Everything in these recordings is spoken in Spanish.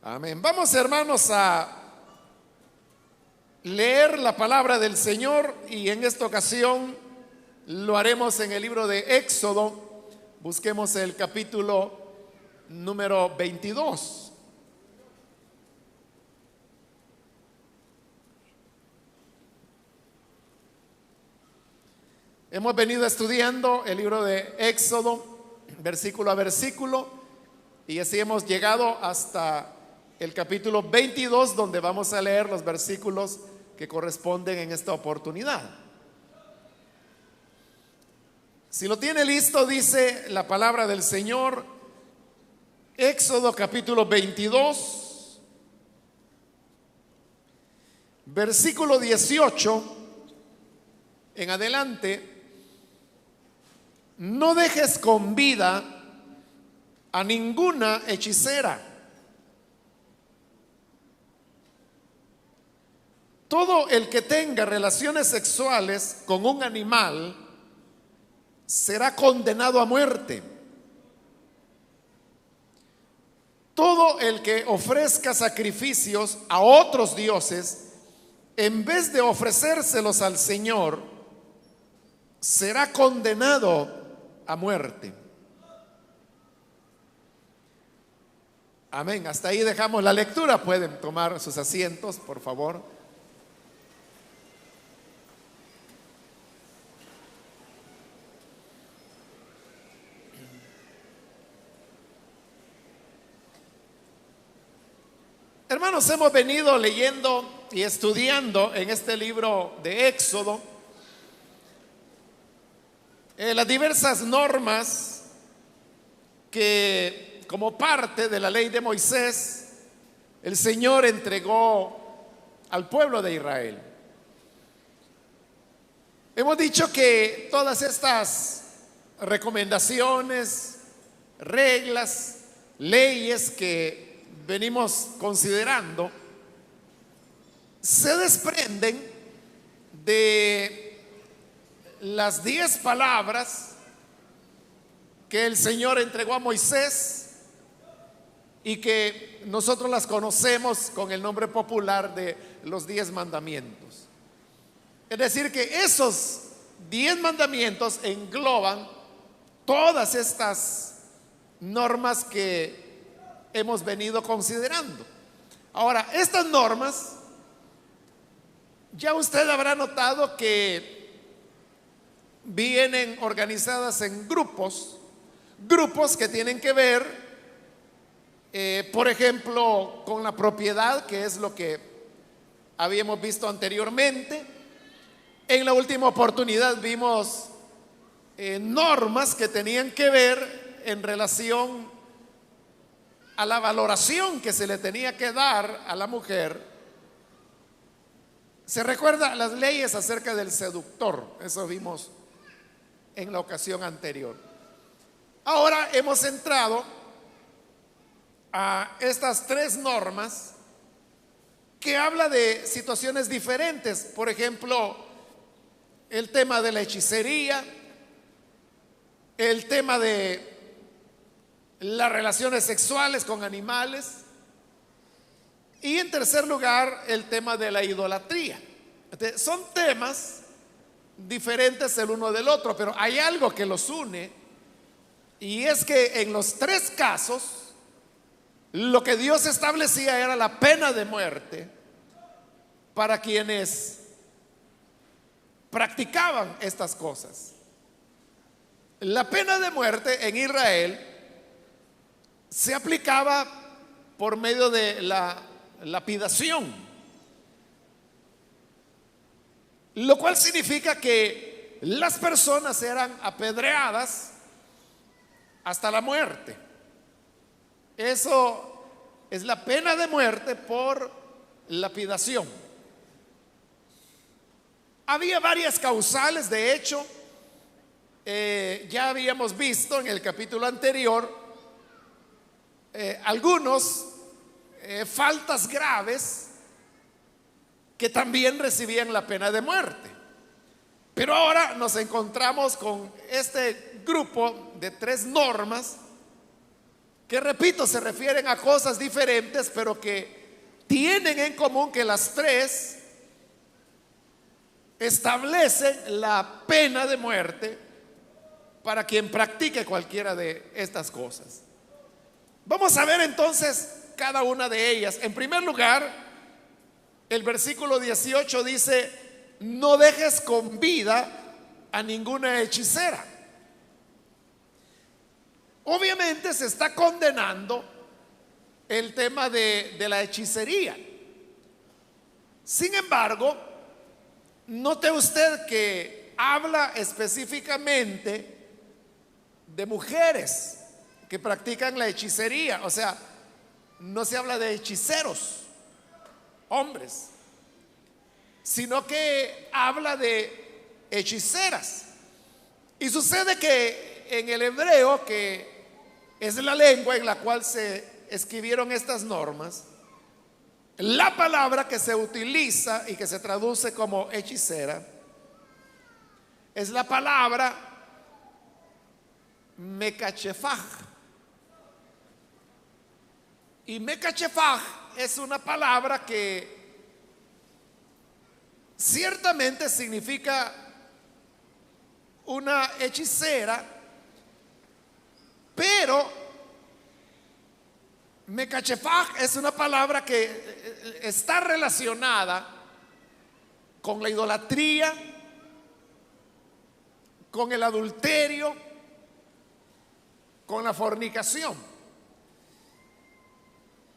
Amén. Vamos, hermanos, a leer la palabra del Señor y en esta ocasión lo haremos en el libro de Éxodo. Busquemos el capítulo número 22. Hemos venido estudiando el libro de Éxodo, versículo a versículo, y así hemos llegado hasta el capítulo 22, donde vamos a leer los versículos que corresponden en esta oportunidad. Si lo tiene listo, dice la palabra del Señor, Éxodo capítulo 22, versículo 18 en adelante. No dejes con vida a ninguna hechicera. Todo el que tenga relaciones sexuales con un animal será condenado a muerte. Todo el que ofrezca sacrificios a otros dioses en vez de ofrecérselos al Señor será condenado a muerte. Amén. Hasta ahí dejamos la lectura. Pueden tomar sus asientos, por favor. Hermanos, hemos venido leyendo y estudiando en este libro de Éxodo las diversas normas que, como parte de la ley de Moisés, el Señor entregó al pueblo de Israel. Hemos dicho que todas estas recomendaciones, reglas, leyes que venimos considerando se desprenden de las 10 palabras que el Señor entregó a Moisés y que nosotros las conocemos con el nombre popular de los 10 mandamientos. Es decir, que esos 10 mandamientos engloban todas estas normas que hemos venido considerando. Ahora, estas normas, ya usted habrá notado que vienen organizadas en grupos que tienen que ver, por ejemplo, con la propiedad, que es lo que habíamos visto anteriormente. En la última oportunidad vimos normas que tenían que ver en relación a la valoración que se le tenía que dar a la mujer. Se recuerda las leyes acerca del seductor, eso vimos en la ocasión anterior. Ahora hemos entrado a estas 3 normas que habla de situaciones diferentes. Por ejemplo, el tema de la hechicería, el tema de las relaciones sexuales con animales y, en tercer lugar, el tema de la idolatría. Entonces, son temas diferentes el uno del otro, pero hay algo que los une, y es que en los 3 casos lo que Dios establecía era la pena de muerte para quienes practicaban estas cosas. La pena de muerte en Israel se aplicaba por medio de la lapidación, lo cual significa que las personas eran apedreadas hasta la muerte. Eso es la pena de muerte por lapidación. Había varias causales, de hecho, ya habíamos visto en el capítulo anterior algunos faltas graves que también recibían la pena de muerte. Pero ahora nos encontramos con este grupo de 3 normas que repito, se refieren a cosas diferentes, pero que tienen en común que las tres establecen la pena de muerte para quien practique cualquiera de estas cosas. Vamos a ver entonces cada una de ellas. En primer lugar, el versículo 18 dice: no dejes con vida a ninguna hechicera. Obviamente se está condenando el tema de la hechicería. Sin embargo, note usted que habla específicamente de mujeres que practican la hechicería. O sea, no se habla de hechiceros, hombres, sino que habla de hechiceras. Y sucede que en el hebreo, que es la lengua en la cual se escribieron estas normas, la palabra que se utiliza y que se traduce como hechicera es la palabra mekachefaj. Y mekachefaj es una palabra que ciertamente significa una hechicera, pero mekachefaj es una palabra que está relacionada con la idolatría, con el adulterio, con la fornicación.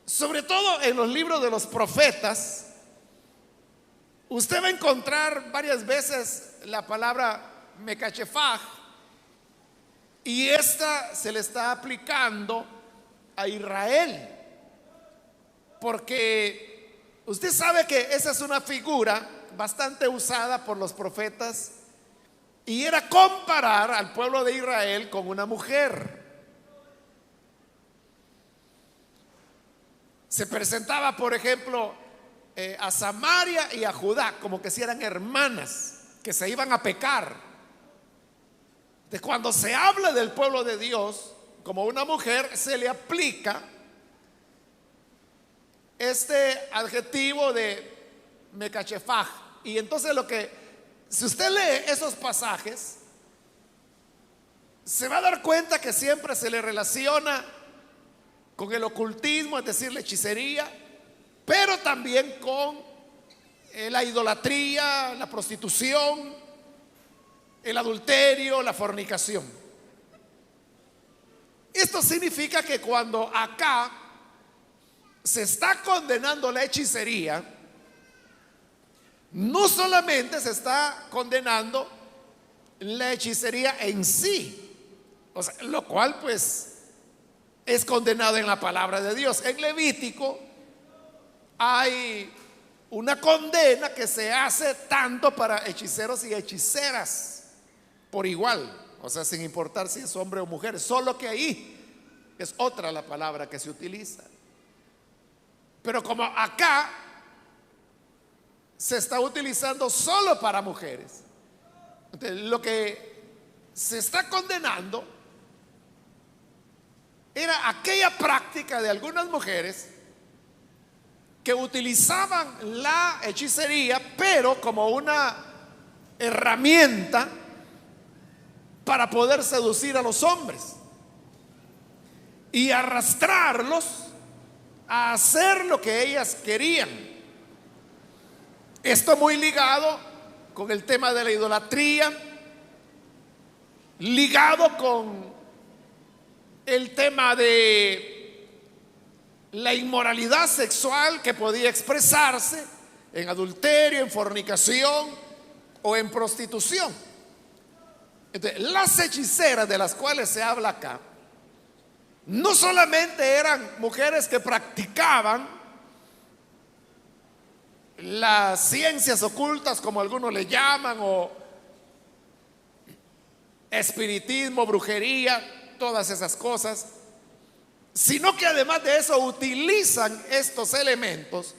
Sobre todo en los libros de los profetas, usted va a encontrar varias veces la palabra mekachefaj, y esta se le está aplicando a Israel, porque usted sabe que esa es una figura bastante usada por los profetas, y era comparar al pueblo de Israel con una mujer. Se presentaba, por ejemplo, a Samaria y a Judá como que si eran hermanas que se iban a pecar. De cuando se habla del pueblo de Dios como una mujer, se le aplica este adjetivo de mekachefaj. Y entonces si usted lee esos pasajes, se va a dar cuenta que siempre se le relaciona con el ocultismo, es decir, la hechicería, pero también con la idolatría, la prostitución, el adulterio, la fornicación. Esto significa que cuando acá se está condenando la hechicería, no solamente se está condenando la hechicería en sí, o sea, lo cual pues es condenado en la palabra de Dios. En Levítico hay una condena que se hace tanto para hechiceros y hechiceras por igual, o sea, sin importar si es hombre o mujer, solo que ahí es otra la palabra que se utiliza. Pero como acá se está utilizando solo para mujeres, entonces lo que se está condenando era aquella práctica de algunas mujeres que utilizaban la hechicería, pero como una herramienta para poder seducir a los hombres y arrastrarlos a hacer lo que ellas querían. Esto muy ligado con el tema de la idolatría, ligado con el tema de la inmoralidad sexual que podía expresarse en adulterio, en fornicación o en prostitución. Entonces, las hechiceras de las cuales se habla acá no solamente eran mujeres que practicaban las ciencias ocultas, como algunos le llaman, o espiritismo, brujería, todas esas cosas, sino que además de eso utilizan estos elementos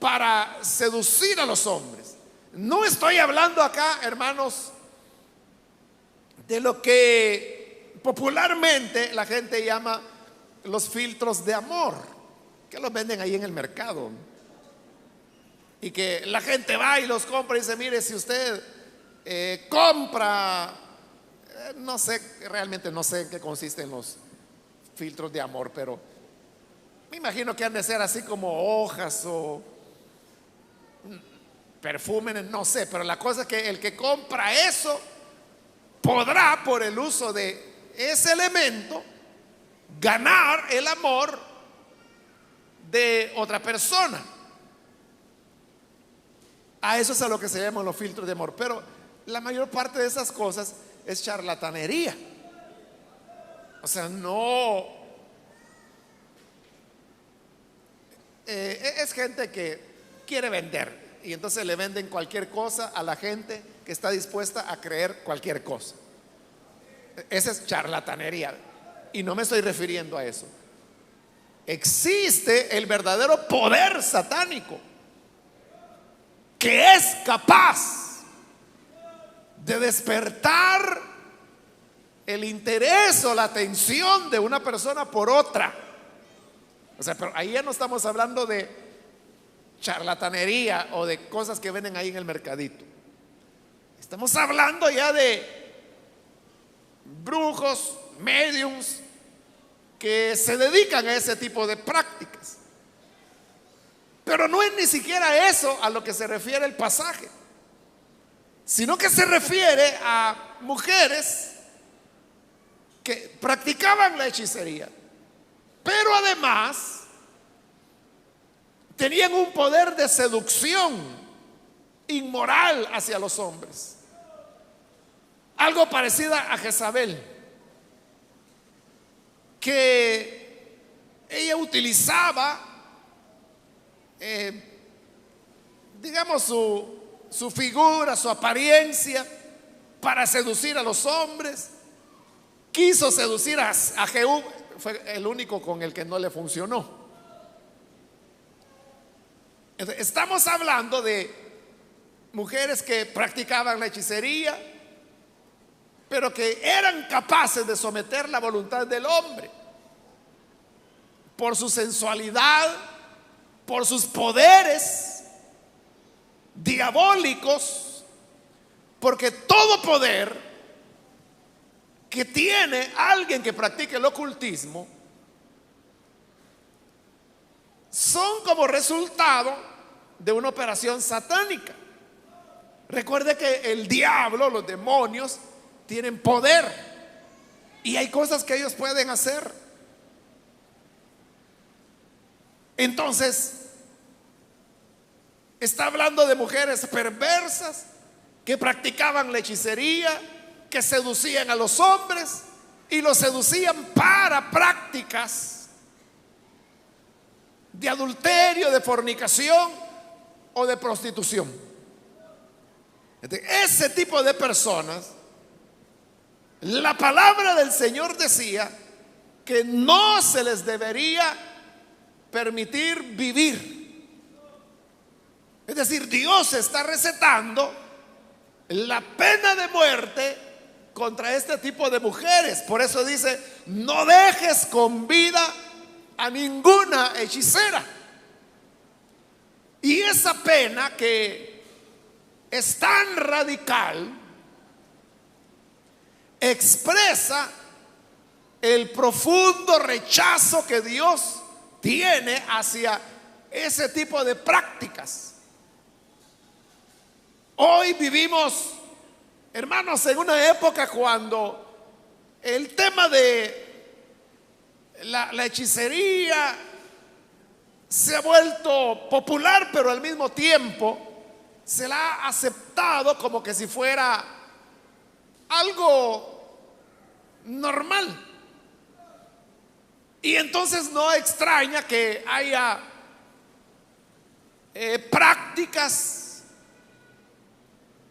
para seducir a los hombres. No estoy hablando acá, hermanos, de lo que popularmente la gente llama los filtros de amor que los venden ahí en el mercado y que la gente va y los compra y dice, mire, si usted compra, no sé, realmente no sé en qué consisten los filtros de amor, pero me imagino que han de ser así como hojas o perfumes, no sé, pero la cosa es que el que compra eso podrá, por el uso de ese elemento, ganar el amor de otra persona. A eso es a lo que se llaman los filtros de amor. Pero la mayor parte de esas cosas es charlatanería. O sea, no es gente que quiere vender y entonces le venden cualquier cosa a la gente que está dispuesta a creer cualquier cosa. Esa es charlatanería y no me estoy refiriendo a eso. Existe el verdadero poder satánico que es capaz de despertar el interés o la atención de una persona por otra. O sea, pero ahí ya no estamos hablando de charlatanería o de cosas que venden ahí en el mercadito. Estamos hablando ya de brujos, mediums que se dedican a ese tipo de prácticas. Pero no es ni siquiera eso a lo que se refiere el pasaje, sino que se refiere a mujeres que practicaban la hechicería, pero además tenían un poder de seducción inmoral hacia los hombres, algo parecido a Jezabel, que ella utilizaba digamos su figura, su apariencia para seducir a los hombres. Quiso seducir a Jehú, fue el único con el que no le funcionó. Entonces, estamos hablando de mujeres que practicaban la hechicería, pero que eran capaces de someter la voluntad del hombre por su sensualidad, por sus poderes diabólicos, porque todo poder que tiene alguien que practique el ocultismo son como resultado de una operación satánica. Recuerde que el diablo, los demonios, tienen poder y hay cosas que ellos pueden hacer. Entonces, está hablando de mujeres perversas que practicaban la hechicería, que seducían a los hombres y los seducían para prácticas de adulterio, de fornicación o de prostitución. Ese tipo de personas, la palabra del Señor decía que no se les debería permitir vivir. Es decir, Dios está recetando la pena de muerte contra este tipo de mujeres. Por eso dice, no dejes con vida a ninguna hechicera. Y esa pena, que es tan radical, expresa el profundo rechazo que Dios tiene hacia ese tipo de prácticas. Hoy vivimos, hermanos, en una época cuando el tema de la hechicería se ha vuelto popular, pero al mismo tiempo se la ha aceptado como que si fuera algo normal. Y entonces no extraña que haya prácticas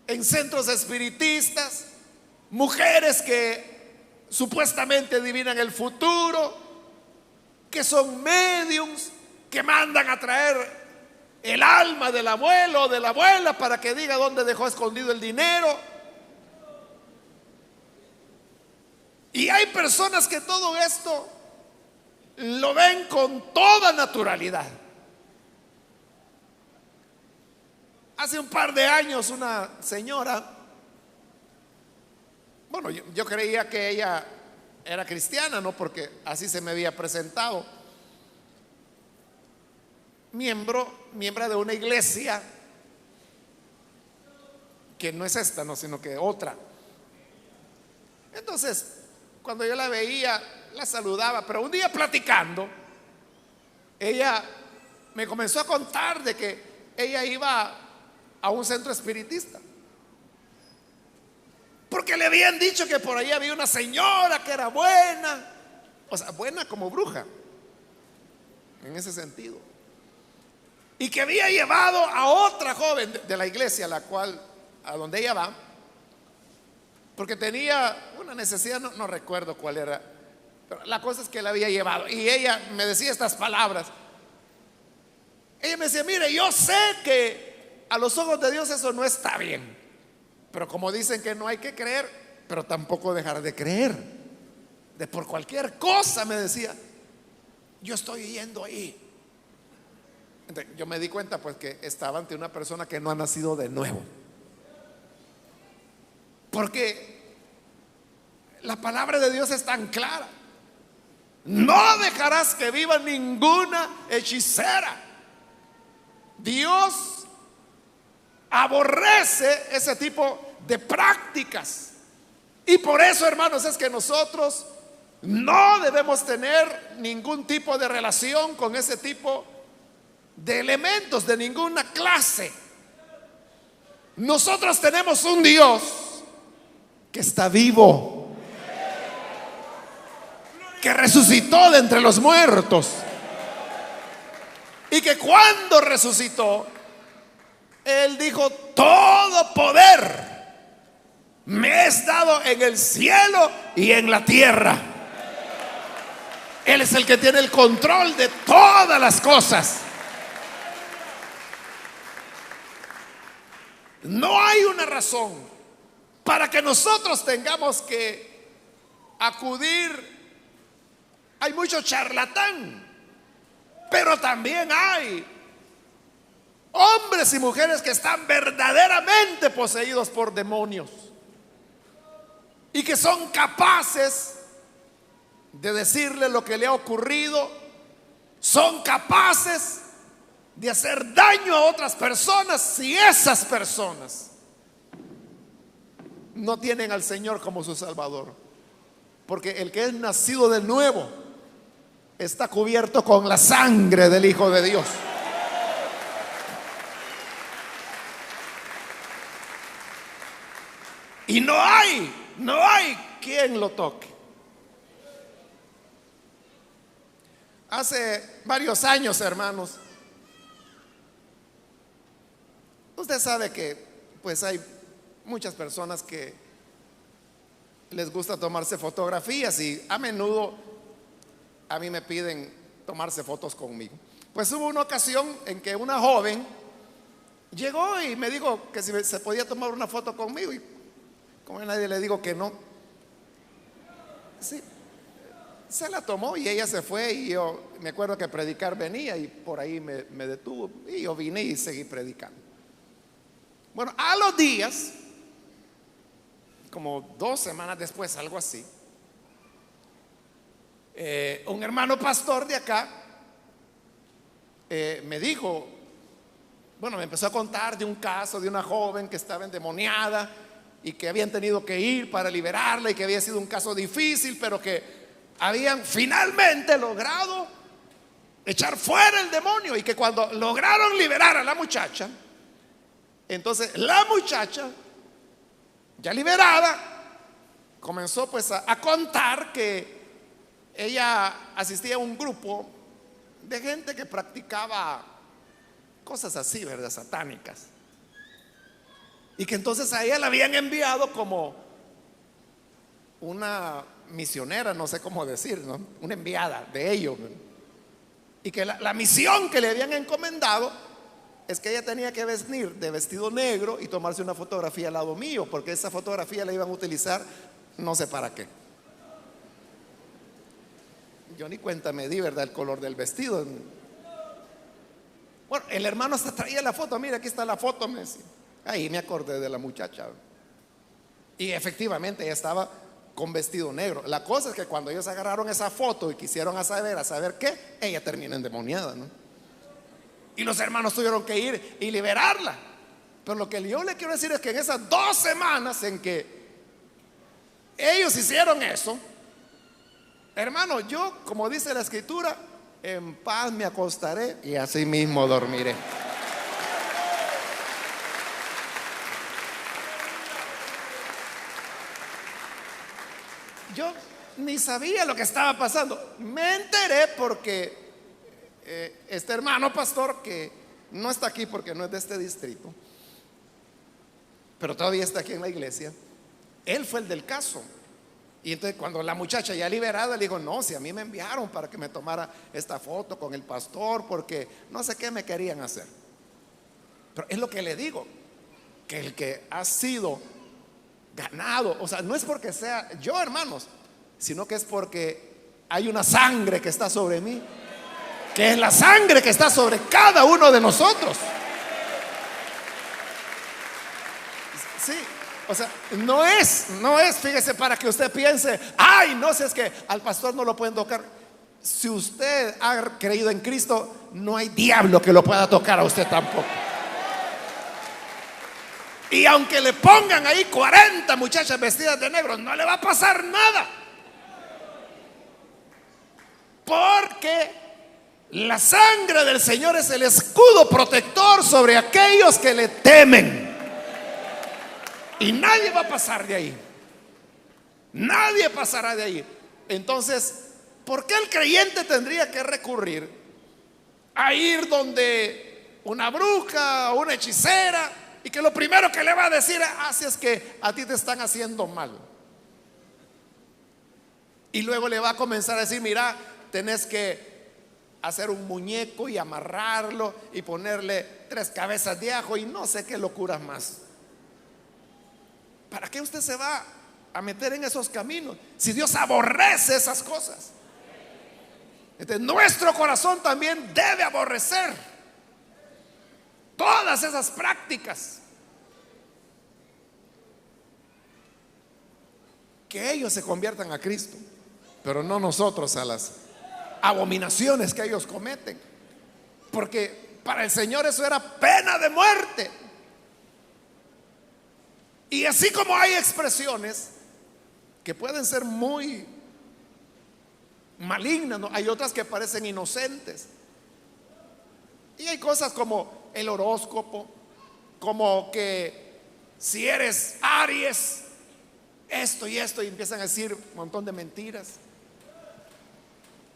en centros espiritistas, mujeres que supuestamente adivinan el futuro, que son mediums, que mandan a traer el alma del abuelo o de la abuela para que diga dónde dejó escondido el dinero. Y hay personas que todo esto lo ven con toda naturalidad. Hace un par de años una señora, bueno, yo creía que ella era cristiana, ¿no? Porque así se me había presentado. Miembro de una iglesia que no es esta, no, sino que otra. Entonces, cuando yo la veía, la saludaba, pero un día platicando, ella me comenzó a contar de que ella iba a un centro espiritista, porque le habían dicho que por ahí había una señora que era buena, o sea, buena como bruja, en ese sentido, y que había llevado a otra joven de la iglesia a donde ella va, porque tenía una necesidad, no recuerdo cuál era, pero la cosa es que la había llevado. Y ella me decía estas palabras. Ella me decía: mire, yo sé que a los ojos de Dios eso no está bien, pero como dicen que no hay que creer, pero tampoco dejar de creer, de por cualquier cosa, me decía, yo estoy yendo ahí. Entonces, yo me di cuenta pues que estaba ante una persona que no ha nacido de nuevo, porque la palabra de Dios es tan clara: no dejarás que viva ninguna hechicera. Dios aborrece ese tipo de prácticas, y por eso, hermanos, es que nosotros no debemos tener ningún tipo de relación con ese tipo de elementos de ninguna clase. Nosotros tenemos un Dios que está vivo, que resucitó de entre los muertos, y que cuando resucitó, Él dijo: todo poder me es dado en el cielo y en la tierra. Él es el que tiene el control de todas las cosas. No hay una razón para que nosotros tengamos que acudir. Hay mucho charlatán, pero también hay hombres y mujeres que están verdaderamente poseídos por demonios y que son capaces de decirle lo que le ha ocurrido, son capaces de hacer daño a otras personas si esas personas no tienen al Señor como su Salvador. Porque el que es nacido de nuevo está cubierto con la sangre del Hijo de Dios. Y no hay quien lo toque. Hace varios años, hermanos, usted sabe que pues hay muchas personas que les gusta tomarse fotografías, y a menudo a mí me piden tomarse fotos conmigo. Pues hubo una ocasión en que una joven llegó y me dijo que si se podía tomar una foto conmigo, y como a nadie le digo que no, sí, se la tomó y ella se fue. Y yo me acuerdo que predicar venía, y por ahí me detuvo, y yo vine y seguí predicando. Bueno, a los días, como 2 semanas después, algo así, un hermano pastor de acá me dijo, bueno, me empezó a contar de un caso de una joven que estaba endemoniada y que habían tenido que ir para liberarla, y que había sido un caso difícil, pero que habían finalmente logrado echar fuera el demonio, y que cuando lograron liberar a la muchacha, entonces la muchacha, ya liberada, comenzó pues a contar que ella asistía a un grupo de gente que practicaba cosas así, ¿verdad?, satánicas, y que entonces a ella la habían enviado como una misionera, no sé cómo decir, ¿no?, una enviada de ellos, ¿verdad? Y que la misión que le habían encomendado es que ella tenía que venir de vestido negro y tomarse una fotografía al lado mío, porque esa fotografía la iban a utilizar no sé para qué. yo ni cuenta me di, ¿verdad? El color del vestido. Bueno, el hermano hasta traía la foto. Mira, aquí está la foto, me decía. Ahí me acordé de la muchacha. Y efectivamente ella estaba con vestido negro. La cosa es que cuando ellos agarraron esa foto y quisieron a saber qué, ella terminó endemoniada, ¿no? Y los hermanos tuvieron que ir y liberarla. Pero lo que yo le quiero decir es que en esas 2 semanas en que ellos hicieron eso, hermano, yo, como dice la escritura, en paz me acostaré y así mismo dormiré. Yo ni sabía lo que estaba pasando. Me enteré porque este hermano pastor, que no está aquí porque no es de este distrito, pero todavía está aquí en la iglesia, él fue el del caso. Y entonces cuando la muchacha ya liberada le dijo: no, si a mí me enviaron para que me tomara esta foto con el pastor, porque no sé qué me querían hacer. Pero es lo que le digo, que el que ha sido ganado, o sea, no es porque sea yo, hermanos, sino que es porque hay una sangre que está sobre mí, que es la sangre que está sobre cada uno de nosotros. Sí, o sea, no es, fíjese, para que usted piense: ay, no, si es que al pastor no lo pueden tocar. Si usted ha creído en Cristo, no hay diablo que lo pueda tocar a usted tampoco. Y aunque le pongan ahí 40 muchachas vestidas de negro, no le va a pasar nada. Porque la sangre del Señor es el escudo protector sobre aquellos que le temen. Y nadie va a pasar de ahí. Nadie pasará de ahí. Entonces, ¿por qué el creyente tendría que recurrir a ir donde una bruja o una hechicera y que lo primero que le va a decir: así es que a ti te están haciendo mal? Y luego le va a comenzar a decir: mira, tenés que hacer un muñeco y amarrarlo y ponerle 3 cabezas de ajo y no sé qué locuras más. ¿Para qué usted se va a meter en esos caminos si Dios aborrece esas cosas? Entonces, nuestro corazón también debe aborrecer todas esas prácticas. Que ellos se conviertan a Cristo, pero no nosotros a las abominaciones que ellos cometen, porque para el Señor eso era pena de muerte. Y así como hay expresiones que pueden ser muy malignas, ¿no?, hay otras que parecen inocentes. Y hay cosas como el horóscopo, como que si eres Aries, esto y esto, y empiezan a decir un montón de mentiras.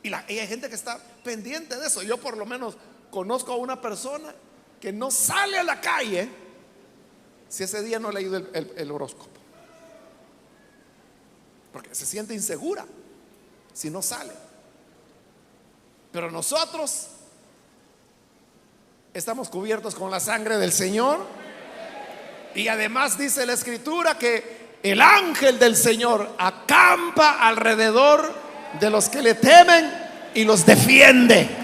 Y hay gente que está pendiente de eso. Yo por lo menos conozco a una persona que no sale a la calle si ese día no ha leído el horóscopo, porque se siente insegura si no sale. Pero nosotros estamos cubiertos con la sangre del Señor. Y además dice la escritura que el ángel del Señor acampa alrededor de los que le temen y los defiende.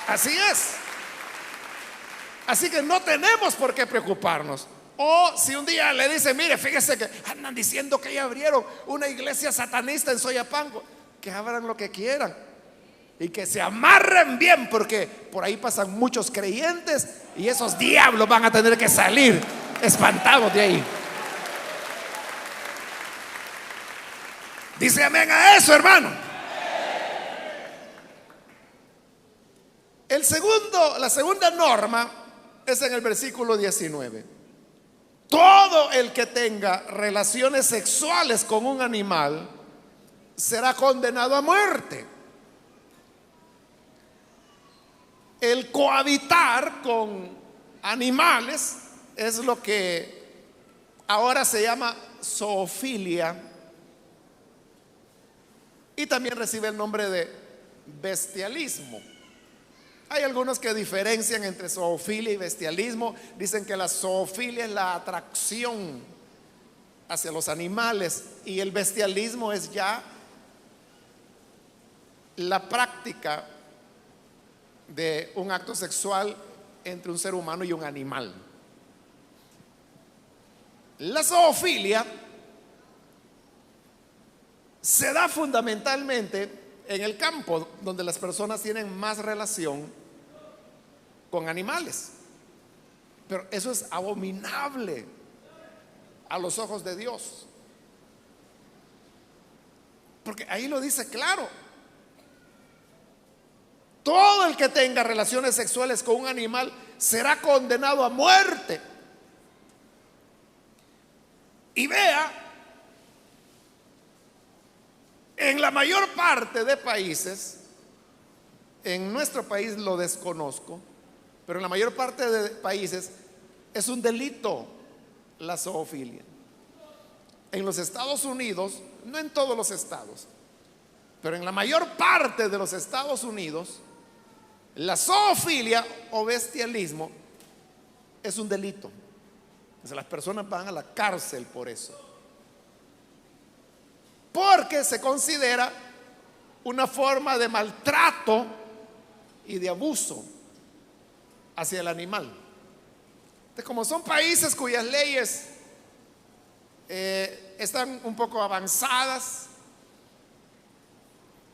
Así es. Así que no tenemos por qué preocuparnos. O si un día le dicen: mire, fíjese que andan diciendo que ya abrieron una iglesia satanista en Soyapango, que abran lo que quieran y que se amarren bien, porque por ahí pasan muchos creyentes y esos diablos van a tener que salir espantados de ahí. Dice amén a eso, hermano. La segunda norma es en el versículo 19. Todo el que tenga relaciones sexuales con un animal será condenado a muerte. El cohabitar con animales es lo que ahora se llama zoofilia, y también recibe el nombre de bestialismo. Hay algunos que diferencian entre zoofilia y bestialismo. Dicen que la zoofilia es la atracción hacia los animales, y el bestialismo es ya la práctica de un acto sexual entre un ser humano y un animal. La zoofilia se da fundamentalmente en el campo donde las personas tienen más relación con animales, pero eso es abominable a los ojos de Dios, porque ahí lo dice claro: todo el que tenga relaciones sexuales con un animal será condenado a muerte. Y vea, en la mayor parte de países, en nuestro país lo desconozco, pero en la mayor parte de países es un delito la zoofilia. En los Estados Unidos, no en todos los estados, pero en la mayor parte de los Estados Unidos, la zoofilia o bestialismo es un delito. Entonces, las personas van a la cárcel por eso, porque se considera una forma de maltrato y de abuso hacia el animal. Entonces, como son países cuyas leyes están un poco avanzadas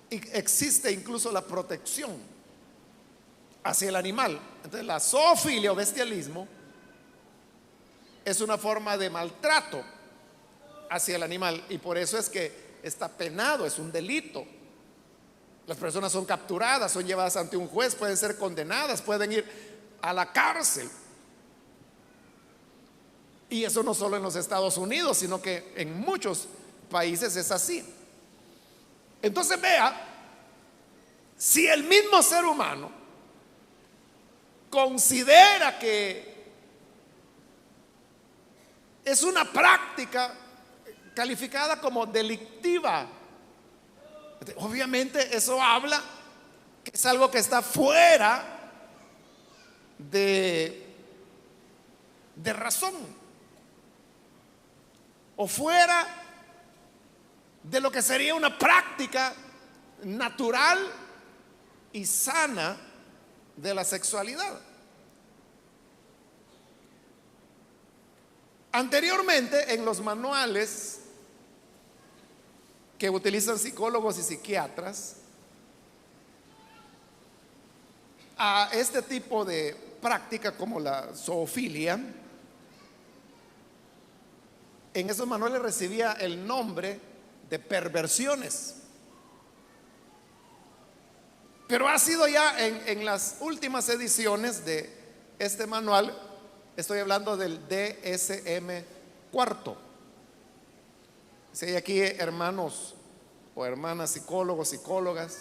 y existe incluso la protección hacia el animal, entonces la zoofilia o bestialismo es una forma de maltrato hacia el animal, y por eso es que está penado, es un delito. Las personas son capturadas, son llevadas ante un juez, pueden ser condenadas, pueden ir a la cárcel. Y eso no solo en los Estados Unidos, sino que en muchos países es así. Entonces vea, si el mismo ser humano considera que es una práctica calificada como delictiva, obviamente eso habla que es algo que está fuera de razón, o fuera de lo que sería una práctica natural y sana de la sexualidad. Anteriormente, en los manuales que utilizan psicólogos y psiquiatras, a este tipo de práctica como la zoofilia, en esos manuales recibía el nombre de perversiones. Pero ha sido ya en las últimas ediciones de este manual, estoy hablando del DSM-4. Si hay aquí hermanos o hermanas psicólogos, psicólogas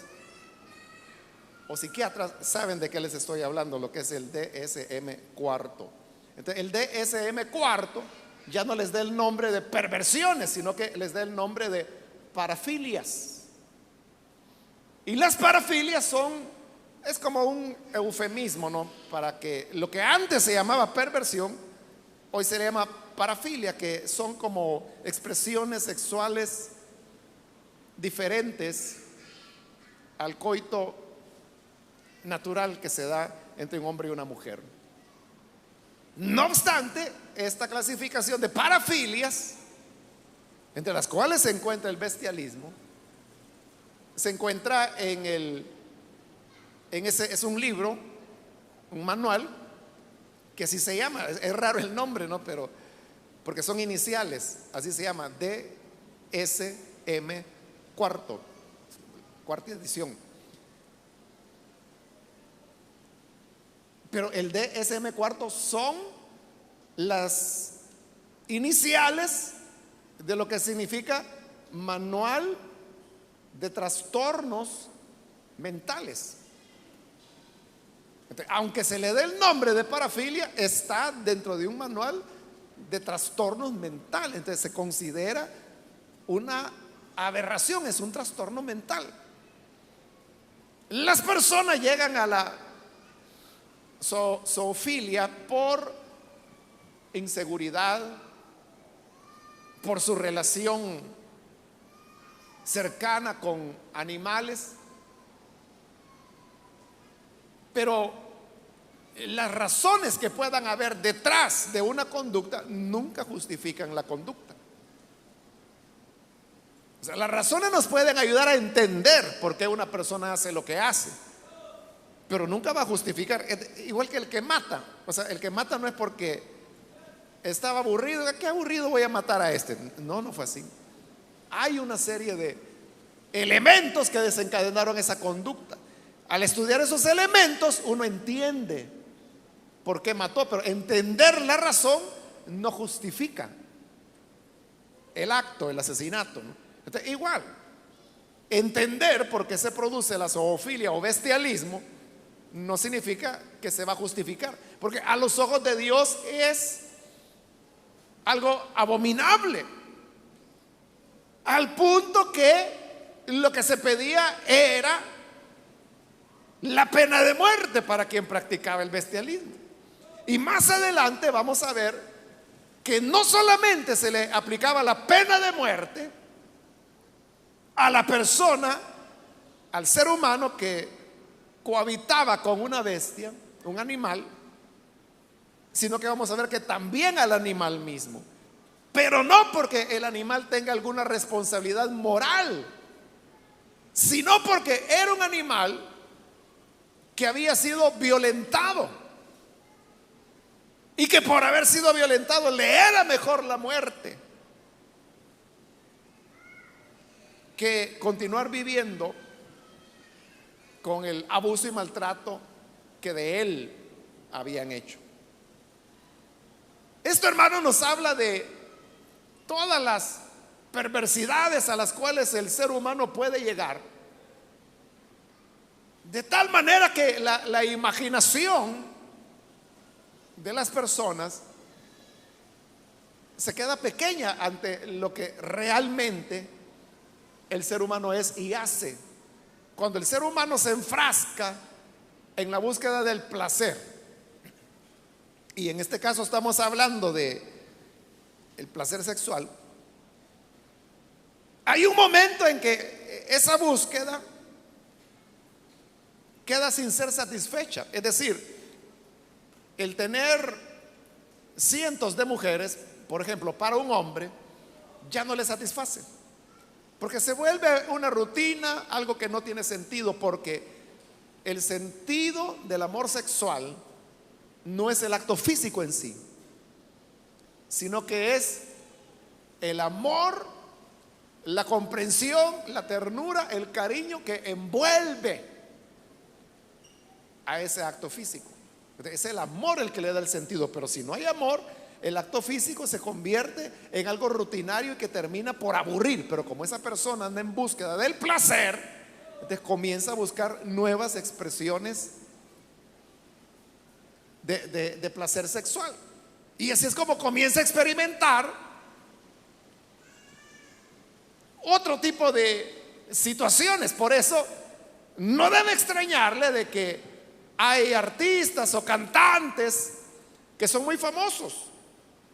o psiquiatras, saben de qué les estoy hablando, lo que es el DSM-4. Entonces, el DSM-4 ya no les da el nombre de perversiones, sino que les da el nombre de parafilias. Y las parafilias es como un eufemismo, ¿no? Para que lo que antes se llamaba perversión, hoy se le llama parafilia, que son como expresiones sexuales diferentes al coito natural que se da entre un hombre y una mujer. No obstante, esta clasificación de parafilias, entre las cuales se encuentra el bestialismo, se encuentra es un libro, un manual, que así se llama. Es raro el nombre, ¿no? Pero porque son iniciales, así se llama, DSM cuarta edición. Pero el DSM cuarto son las iniciales de lo que significa Manual de Trastornos Mentales. Entonces, aunque se le dé el nombre de parafilia, está dentro de un manual de trastornos mentales. Entonces se considera una aberración, es un trastorno mental. Las personas llegan a la zoofilia por inseguridad, por su relación cercana con animales, pero las razones que puedan haber detrás de una conducta nunca justifican la conducta. O sea, las razones nos pueden ayudar a entender por qué una persona hace lo que hace, pero nunca va a justificar. Igual que el que mata. O sea, el que mata no es porque estaba aburrido. Qué aburrido, voy a matar a este. No, no fue así. Hay una serie de elementos que desencadenaron esa conducta. Al estudiar esos elementos, uno entiende por qué mató, pero entender la razón no justifica el acto, el asesinato, ¿no? Entonces, igual, entender por qué se produce la zoofilia o bestialismo no significa que se va a justificar, porque a los ojos de Dios es algo abominable, al punto que lo que se pedía era la pena de muerte para quien practicaba el bestialismo. Y más adelante vamos a ver que no solamente se le aplicaba la pena de muerte a la persona, al ser humano que cohabitaba con una bestia, un animal, sino que vamos a ver que también al animal mismo. Pero no porque el animal tenga alguna responsabilidad moral, sino porque era un animal que había sido violentado y que por haber sido violentado le era mejor la muerte que continuar viviendo con el abuso y maltrato que de él habían hecho. Esto, hermano, nos habla de todas las perversidades a las cuales el ser humano puede llegar, de tal manera que la imaginación de las personas se queda pequeña ante lo que realmente el ser humano es y hace. Cuando el ser humano se enfrasca en la búsqueda del placer, y en este caso estamos hablando de el placer sexual, hay un momento en que esa búsqueda queda sin ser satisfecha. Es decir, el tener cientos de mujeres, por ejemplo, para un hombre, ya no le satisface, porque se vuelve una rutina, algo que no tiene sentido, porque el sentido del amor sexual no es el acto físico en sí, sino que es el amor, la comprensión, la ternura, el cariño que envuelve a ese acto físico. Es el amor el que le da el sentido, pero si no hay amor, el acto físico se convierte en algo rutinario y que termina por aburrir. Pero como esa persona anda en búsqueda del placer, entonces comienza a buscar nuevas expresiones de placer sexual. Y así es como comienza a experimentar otro tipo de situaciones. Por eso no debe extrañarle de que hay artistas o cantantes que son muy famosos,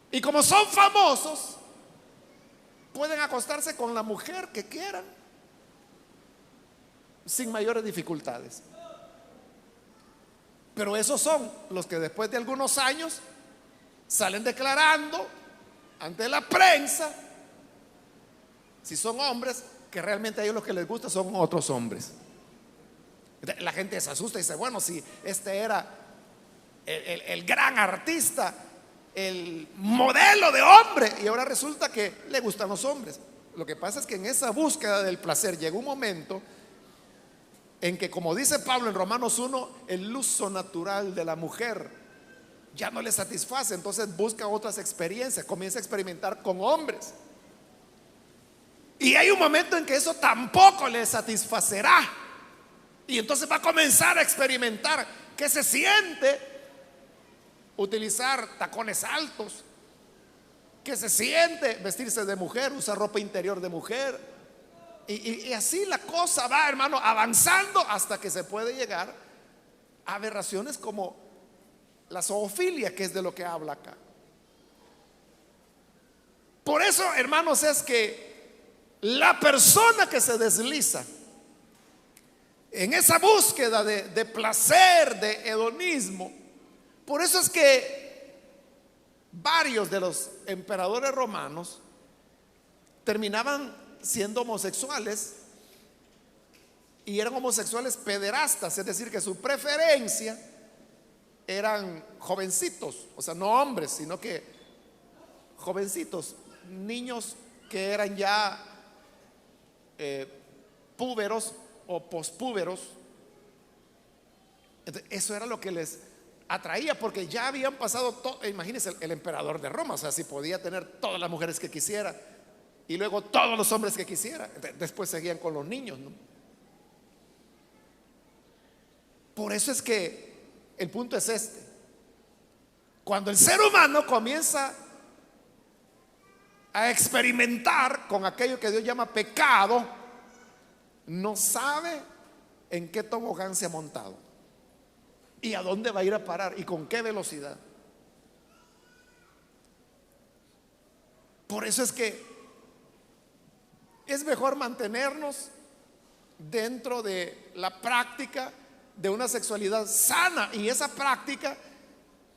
y como son famosos pueden acostarse con la mujer que quieran sin mayores dificultades. Pero esos son los que después de algunos años salen declarando ante la prensa, si son hombres, que realmente a ellos lo que les gusta son otros hombres. La gente se asusta y dice, bueno, si este era el gran artista, el modelo de hombre, y ahora resulta que le gustan los hombres. Lo que pasa es que en esa búsqueda del placer llega un momento en que, como dice Pablo en Romanos 1, el uso natural de la mujer ya no le satisface, entonces busca otras experiencias, comienza a experimentar con hombres, y hay un momento en que eso tampoco le satisfacerá, y entonces va a comenzar a experimentar qué se siente utilizar tacones altos, qué se siente vestirse de mujer, usar ropa interior de mujer, y así la cosa va, hermano, avanzando hasta que se puede llegar a aberraciones como la zoofilia, que es de lo que habla acá. Por eso, hermanos, es que la persona que se desliza en esa búsqueda de placer, de hedonismo, por eso es que varios de los emperadores romanos terminaban siendo homosexuales, y eran homosexuales pederastas, es decir, que su preferencia eran jovencitos, o sea, no hombres, sino que jovencitos, niños que eran ya púberos o pospúberos. Entonces, eso era lo que les atraía, porque ya habían pasado todo. Imagínense el emperador de Roma, o sea, si podía tener todas las mujeres que quisiera y luego todos los hombres que quisiera. Después seguían con los niños, ¿no? Por eso es que el punto es este: cuando el ser humano comienza a experimentar con aquello que Dios llama pecado, no sabe en qué tobogán se ha montado y a dónde va a ir a parar y con qué velocidad. Por eso es que es mejor mantenernos dentro de la práctica de una sexualidad sana, y esa práctica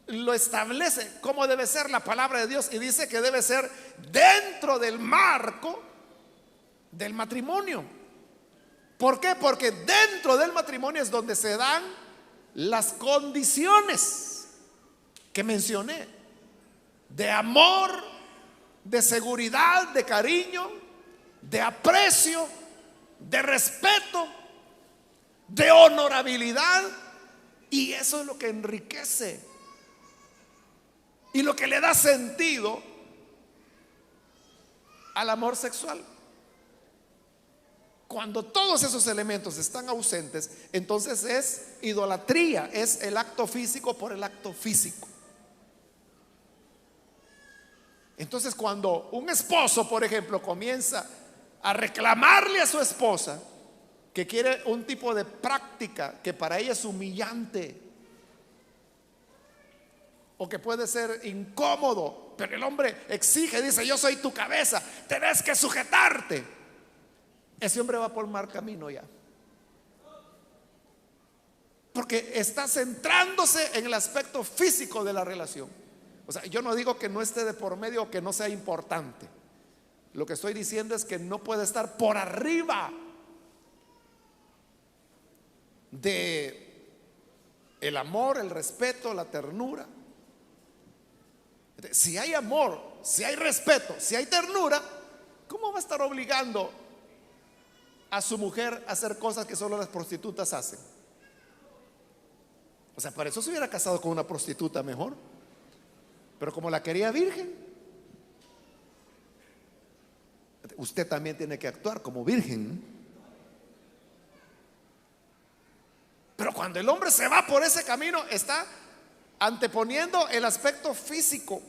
lo establece cómo debe ser la palabra de Dios, y dice que debe ser dentro del marco del matrimonio. ¿Por qué? Porque dentro del matrimonio es donde se dan las condiciones que mencioné, de amor, de seguridad, de cariño, de aprecio, de respeto, de honorabilidad. Y eso es lo que enriquece y lo que le da sentido al amor sexual. Cuando todos esos elementos están ausentes, entonces es idolatría, es el acto físico por el acto físico. Entonces, cuando un esposo, por ejemplo, comienza a reclamarle a su esposa que quiere un tipo de práctica que para ella es humillante o que puede ser incómodo, pero el hombre exige, dice: yo soy tu cabeza, tenés que sujetarte, ese hombre va por mal camino ya, porque está centrándose en el aspecto físico de la relación. O sea, yo no digo que no esté de por medio o que no sea importante. Lo que estoy diciendo es que no puede estar por arriba de el amor, el respeto, la ternura. Si hay amor, si hay respeto, si hay ternura, ¿cómo va a estar obligando a su mujer a hacer cosas que solo las prostitutas hacen? O sea, para eso se hubiera casado con una prostituta mejor. Pero como la quería virgen, usted también tiene que actuar como virgen. Pero cuando el hombre se va por ese camino, está anteponiendo el aspecto físico.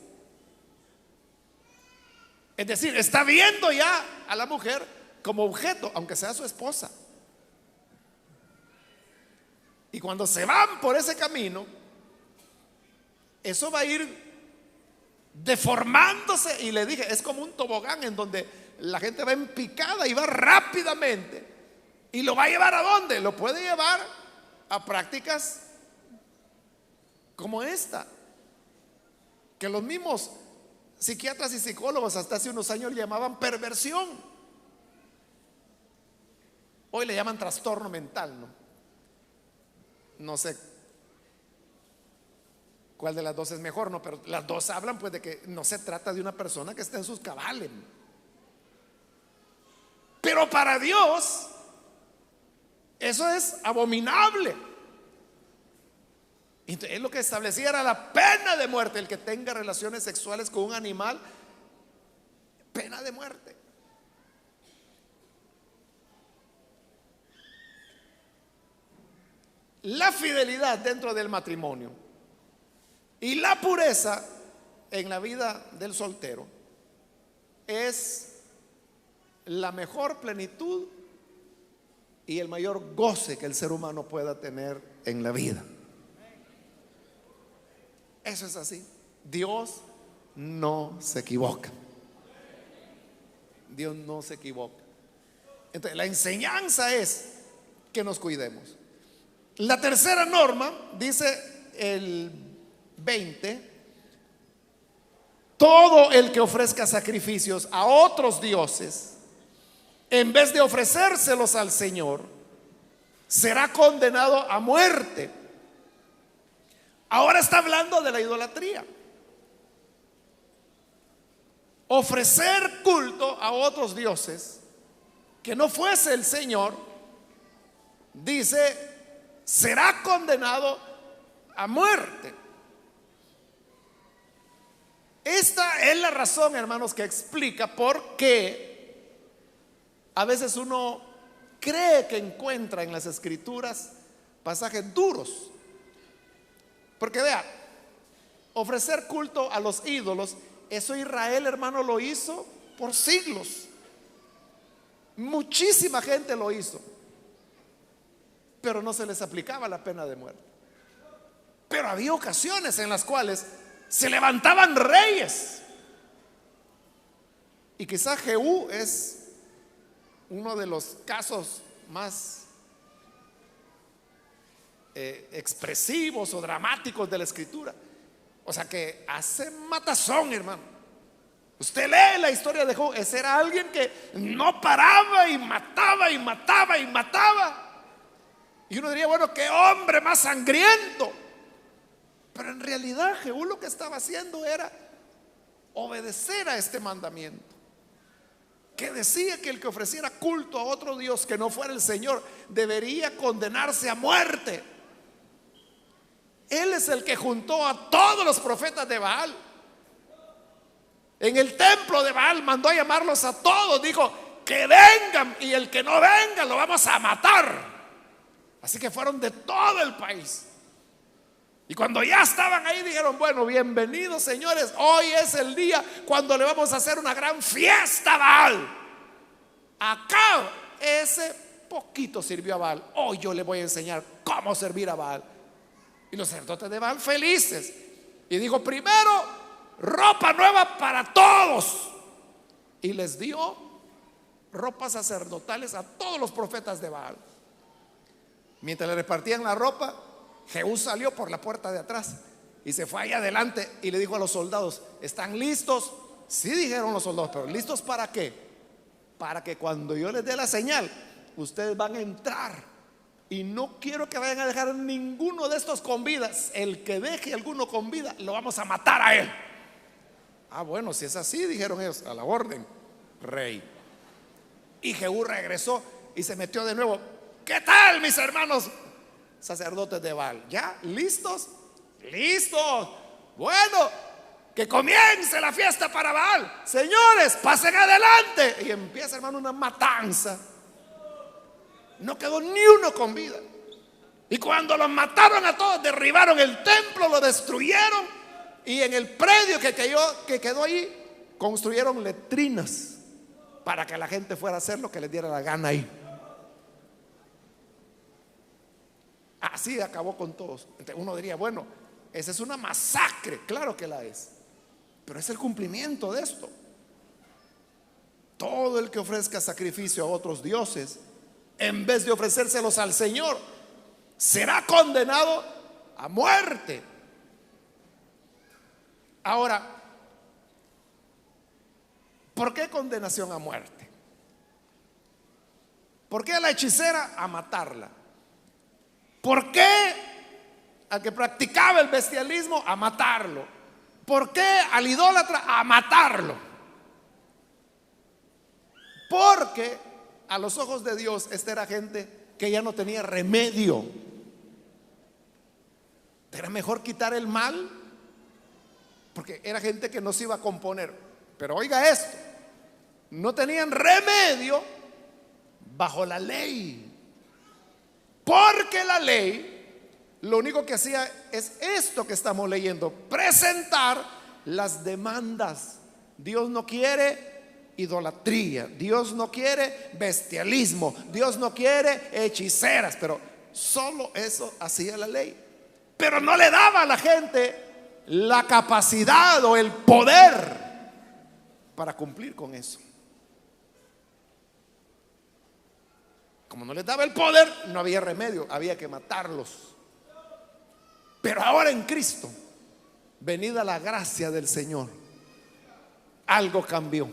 Es decir, está viendo ya a la mujer como objeto, aunque sea su esposa. Y cuando se van por ese camino, eso va a ir deformándose. Y le dije, es como un tobogán en donde la gente va en picada y va rápidamente. ¿Y lo va a llevar a dónde? Lo puede llevar a prácticas como esta, que los mismos psiquiatras y psicólogos hasta hace unos años llamaban perversión. Hoy le llaman trastorno mental, ¿no? No sé cuál de las dos es mejor, ¿no? Pero las dos hablan pues de que no se trata de una persona que esté en sus cabales. Pero para Dios eso es abominable. Entonces, lo que establecía era la pena de muerte. El que tenga relaciones sexuales con un animal, pena de muerte. La fidelidad dentro del matrimonio y la pureza en la vida del soltero es la mejor plenitud y el mayor goce que el ser humano pueda tener en la vida. Eso es así. Dios no se equivoca. Dios no se equivoca. Entonces, la enseñanza es que nos cuidemos. La tercera norma dice el 20: todo el que ofrezca sacrificios a otros dioses en vez de ofrecérselos al Señor será condenado a muerte. Ahora está hablando de la idolatría. Ofrecer culto a otros dioses que no fuese el Señor, dice, será condenado a muerte. Esta es la razón, hermanos, que explica por qué a veces uno cree que encuentra en las Escrituras pasajes duros. Porque vea, ofrecer culto a los ídolos, eso Israel, hermano, lo hizo por siglos. Muchísima gente lo hizo, pero no se les aplicaba la pena de muerte. Pero había ocasiones en las cuales se levantaban reyes, y quizás Jehú es uno de los casos más expresivos o dramáticos de la Escritura. O sea, que hace matazón, hermano. Usted lee la historia de Jehú, ese era alguien que no paraba y mataba y mataba y mataba. Y uno diría, bueno, qué hombre más sangriento. Pero en realidad Jehú lo que estaba haciendo era obedecer a este mandamiento, que decía que el que ofreciera culto a otro Dios que no fuera el Señor debería condenarse a muerte. Él es el que juntó a todos los profetas de Baal. En el templo de Baal mandó a llamarlos a todos. Dijo que vengan, y el que no venga lo vamos a matar. Así que fueron de todo el país. Y cuando ya estaban ahí dijeron, bueno, bienvenidos señores, hoy es el día cuando le vamos a hacer una gran fiesta a Baal. Acá ese poquito sirvió a Baal, hoy yo le voy a enseñar cómo servir a Baal. Y los sacerdotes de Baal felices. Y dijo, primero, ropa nueva para todos. Y les dio ropas sacerdotales a todos los profetas de Baal. Mientras le repartían la ropa, Jehú salió por la puerta de atrás y se fue allá adelante y le dijo a los soldados, ¿están listos? Sí, dijeron los soldados, pero ¿listos para qué? Para que cuando yo les dé la señal, ustedes van a entrar. Y no quiero que vayan a dejar ninguno de estos con vida. El que deje alguno con vida, lo vamos a matar a él. Ah, bueno, si es así, dijeron ellos, a la orden, rey. Y Jehú regresó y se metió de nuevo. ¿Qué tal, mis hermanos sacerdotes de Baal? ¿Ya? ¿Listos? ¡Listos! Bueno, que comience la fiesta para Baal. Señores, pasen adelante. Y empieza, hermano, una matanza. No quedó ni uno con vida. Y cuando los mataron a todos, derribaron el templo, lo destruyeron. Y en el predio que quedó ahí, construyeron letrinas para que la gente fuera a hacer lo que les diera la gana ahí. Así acabó con todos. Entonces uno diría, bueno, esa es una masacre. Claro que la es, pero es el cumplimiento de esto. Todo el que ofrezca sacrificio a otros dioses en vez de ofrecérselos al Señor será condenado a muerte. Ahora, ¿por qué condenación a muerte? ¿Por qué a la hechicera? A matarla. ¿Por qué al que practicaba el bestialismo? A matarlo. ¿Por qué al idólatra? A matarlo. Porque a los ojos de Dios esta era gente que ya no tenía remedio. Era mejor quitar el mal, porque era gente que no se iba a componer. Pero oiga esto, no tenían remedio bajo la ley. Porque la ley lo único que hacía es esto que estamos leyendo: presentar las demandas. Dios no quiere idolatría, Dios no quiere bestialismo, Dios no quiere hechiceras, pero solo eso hacía la ley. Pero no le daba a la gente la capacidad o el poder para cumplir con eso. como no les daba el poder, no había remedio, había que matarlos. Pero ahora en Cristo, venida la gracia del Señor, algo cambió.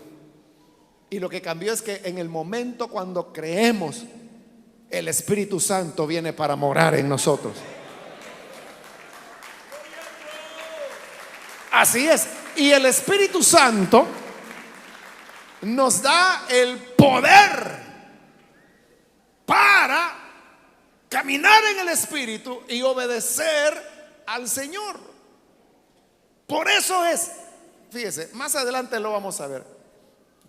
Y lo que cambió es que en el momento cuando creemos, el Espíritu Santo viene para morar en nosotros. Así es. Y el Espíritu Santo nos da el poder para caminar en el Espíritu y obedecer al Señor. Por eso es, fíjese, más adelante lo vamos a ver,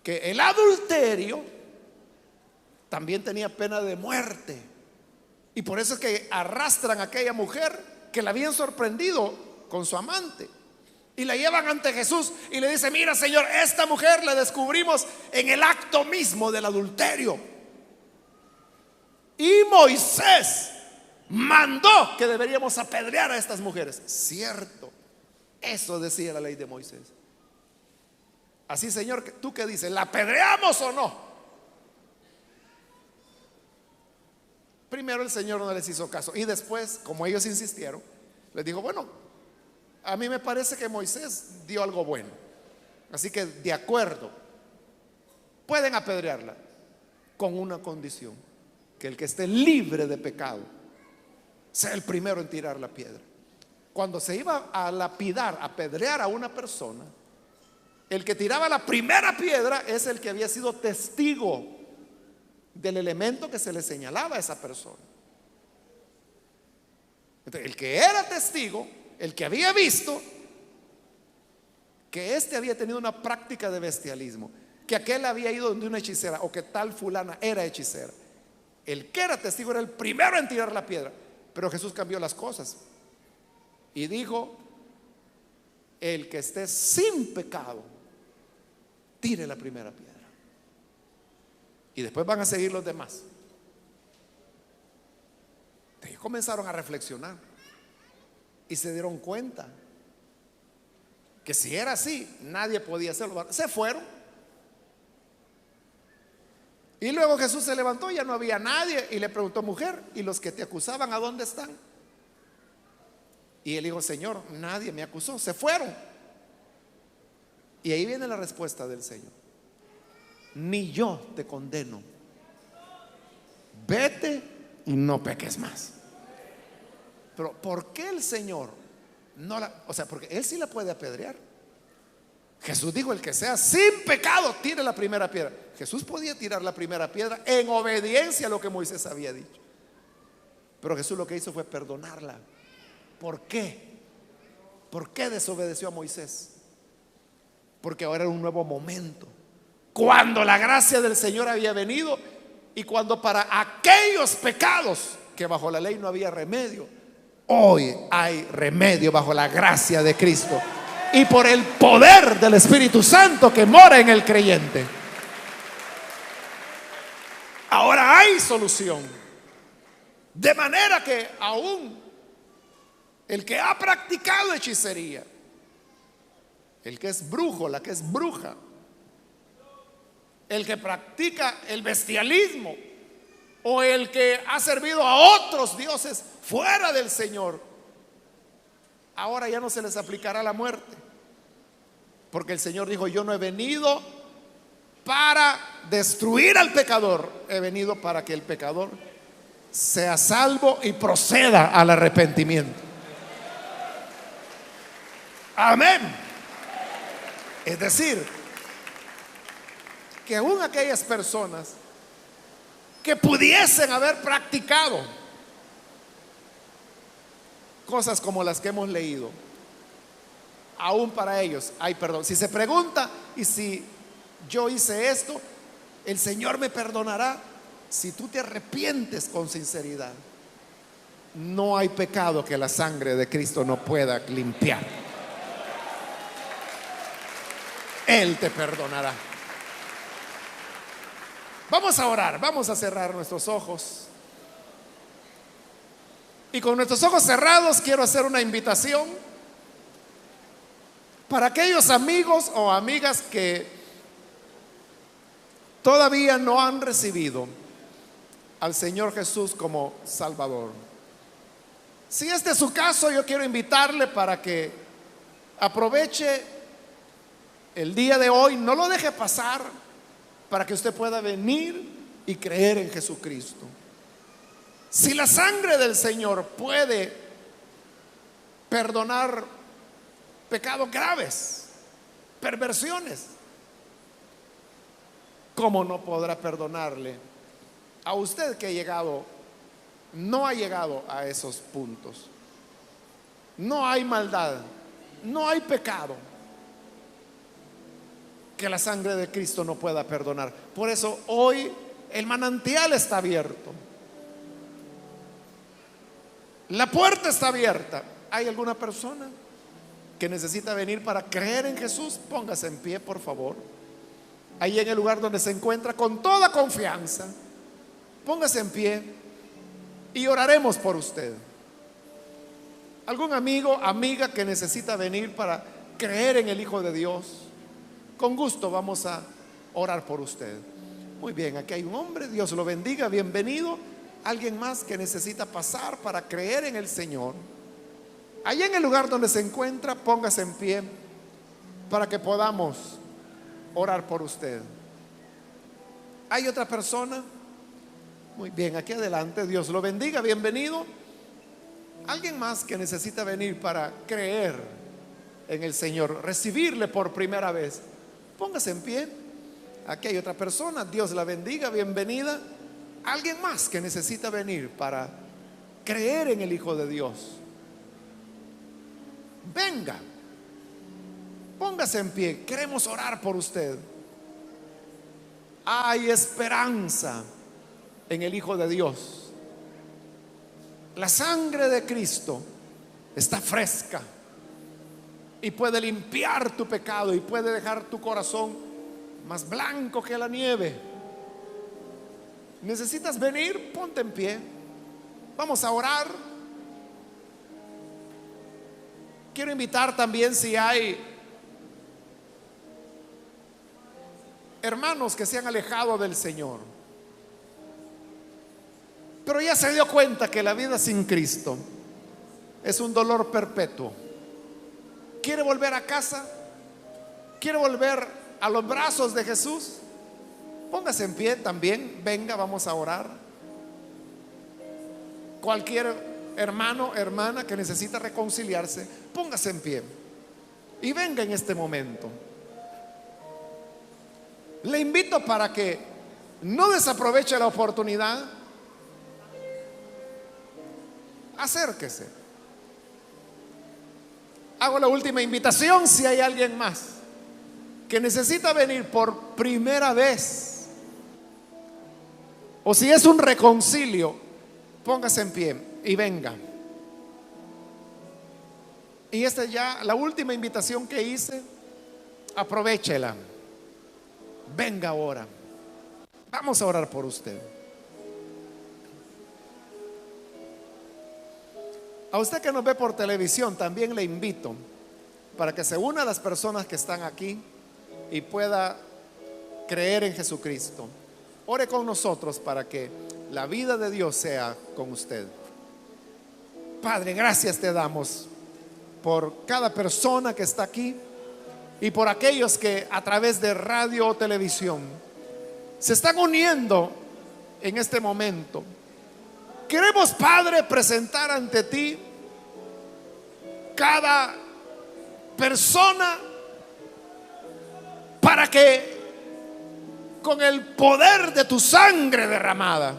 que el adulterio también tenía pena de muerte. Y por eso es que arrastran a aquella mujer que la habían sorprendido con su amante y la llevan ante Jesús y le dice: mira, Señor, esta mujer la descubrimos en el acto mismo del adulterio, y Moisés mandó que deberíamos apedrear a estas mujeres. Cierto, eso decía la ley de Moisés. Así, Señor, ¿tú qué dices? ¿La apedreamos o no? Primero el Señor no les hizo caso, y después, como ellos insistieron, les dijo: bueno, a mí me parece que Moisés dio algo bueno, así que de acuerdo, pueden apedrearla, con una condición: que el que esté libre de pecado sea el primero en tirar la piedra. Cuando se iba a lapidar, a apedrear a una persona, el que tiraba la primera piedra es el que había sido testigo del elemento que se le señalaba a esa persona. Entonces, el que era testigo, el que había visto que éste había tenido una práctica de bestialismo, que aquel había ido donde una hechicera, o que tal fulana era hechicera, el que era testigo era el primero en tirar la piedra. Pero Jesús cambió las cosas y dijo: el que esté sin pecado, tire la primera piedra. Y después van a seguir los demás. Ellos comenzaron a reflexionar y se dieron cuenta que si era así, nadie podía hacerlo. Se fueron. Y luego Jesús se levantó, ya no había nadie, y le preguntó: mujer, ¿y los que te acusaban a dónde están? Y él dijo: Señor, nadie me acusó, se fueron. Y ahí viene la respuesta del Señor: ni yo te condeno, vete y no peques más. Pero ¿por qué el Señor no la, o sea, porque Él sí la puede apedrear? Jesús dijo: el que sea sin pecado, tire la primera piedra. Jesús podía tirar la primera piedra en obediencia a lo que Moisés había dicho, pero Jesús lo que hizo fue perdonarla. ¿Por qué? ¿Por qué desobedeció a Moisés? Porque ahora era un nuevo momento, cuando la gracia del Señor había venido, y cuando para aquellos pecados que bajo la ley no había remedio, hoy hay remedio bajo la gracia de Cristo y por el poder del Espíritu Santo que mora en el creyente. Ahora hay solución, de manera que aún el que ha practicado hechicería, el que es brujo, la que es bruja, el que practica el bestialismo, o el que ha servido a otros dioses fuera del Señor, ahora ya no se les aplicará la muerte, porque el Señor dijo: yo no he venido para destruir al pecador, he venido para que el pecador sea salvo y proceda al arrepentimiento. Amén. Es decir, que aún aquellas personas que pudiesen haber practicado cosas como las que hemos leído, aún para ellos hay perdón. Si se pregunta: ¿y si yo hice esto, el Señor me perdonará? Si tú te arrepientes con sinceridad, no hay pecado que la sangre de Cristo no pueda limpiar. Él te perdonará. Vamos a orar, vamos a cerrar nuestros ojos. Y con nuestros ojos cerrados quiero hacer una invitación para aquellos amigos o amigas que todavía no han recibido al Señor Jesús como Salvador. Si este es su caso, yo quiero invitarle para que aproveche el día de hoy, no lo deje pasar, para que usted pueda venir y creer en Jesucristo. Si la sangre del Señor puede perdonar pecados graves, perversiones, ¿cómo no podrá perdonarle a usted que no ha llegado a esos puntos? No hay maldad, no hay pecado que la sangre de Cristo no pueda perdonar. Por eso hoy el manantial está abierto, la puerta está abierta. ¿Hay alguna persona que necesita venir para creer en Jesús? Póngase en pie, por favor, ahí en el lugar donde se encuentra, con toda confianza. Póngase en pie y oraremos por usted. ¿Algún amigo, amiga que necesita venir para creer en el Hijo de Dios? Con gusto vamos a orar por usted. Muy bien, aquí hay un hombre, Dios lo bendiga, bienvenido. Alguien más que necesita pasar para creer en el Señor. Allí en el lugar donde se encuentra, póngase en pie para que podamos orar por usted. ¿Hay otra persona? Muy bien, aquí adelante, Dios lo bendiga, bienvenido. Alguien más que necesita venir para creer en el Señor, recibirle por primera vez. Póngase en pie. Aquí hay otra persona, Dios la bendiga, bienvenida. Alguien más que necesita venir para creer en el Hijo de Dios. Venga, póngase en pie, queremos orar por usted. Hay esperanza en el Hijo de Dios. La sangre de Cristo está fresca y puede limpiar tu pecado y puede dejar tu corazón más blanco que la nieve. ¿Necesitas venir? Ponte en pie. Vamos a orar. Quiero invitar también, si hay hermanos que se han alejado del Señor, pero ya se dio cuenta que la vida sin Cristo es un dolor perpetuo. ¿Quiere volver a casa? ¿Quiere volver a los brazos de Jesús? Póngase en pie también. Venga, vamos a orar. Cualquier hermano, hermana que necesita reconciliarse, póngase en pie y venga en este momento. Le invito para que no desaproveche la oportunidad. Acérquese. Hago la última invitación. Si hay alguien más que necesita venir por primera vez, o si es un reconcilio, póngase en pie y venga. Y esta es ya la última invitación que hice. Aprovéchela. Venga ahora. Vamos a orar por usted. A usted que nos ve por televisión, también le invito para que se una a las personas que están aquí y pueda creer en Jesucristo. Ore con nosotros para que la vida de Dios sea con usted. Padre, gracias te damos por cada persona que está aquí y por aquellos que a través de radio o televisión se están uniendo en este momento. Queremos, Padre, presentar ante ti cada persona para que con el poder de tu sangre derramada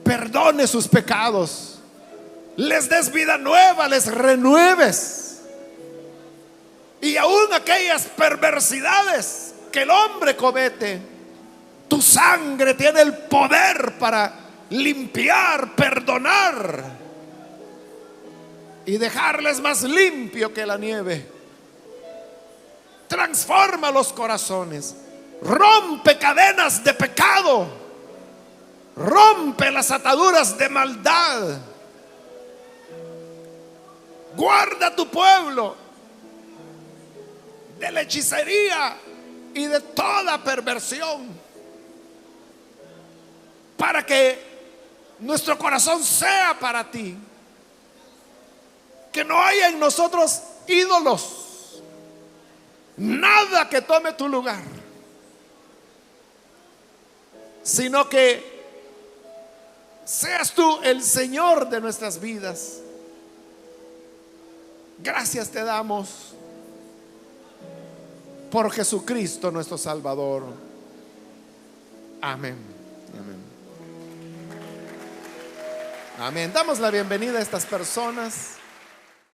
perdone sus pecados, les des vida nueva, les renueves, y aún aquellas perversidades que el hombre comete, tu sangre tiene el poder para limpiar, perdonar y dejarles más limpio que la nieve. Transforma los corazones, rompe cadenas de pecado, rompe las ataduras de maldad. Guarda tu pueblo de la hechicería y de toda perversión, para que nuestro corazón sea para ti, que no haya en nosotros ídolos, nada que tome tu lugar, sino que seas tú el Señor de nuestras vidas. Gracias te damos por Jesucristo nuestro Salvador. Amén. Amén. Amén. Damos la bienvenida a estas personas.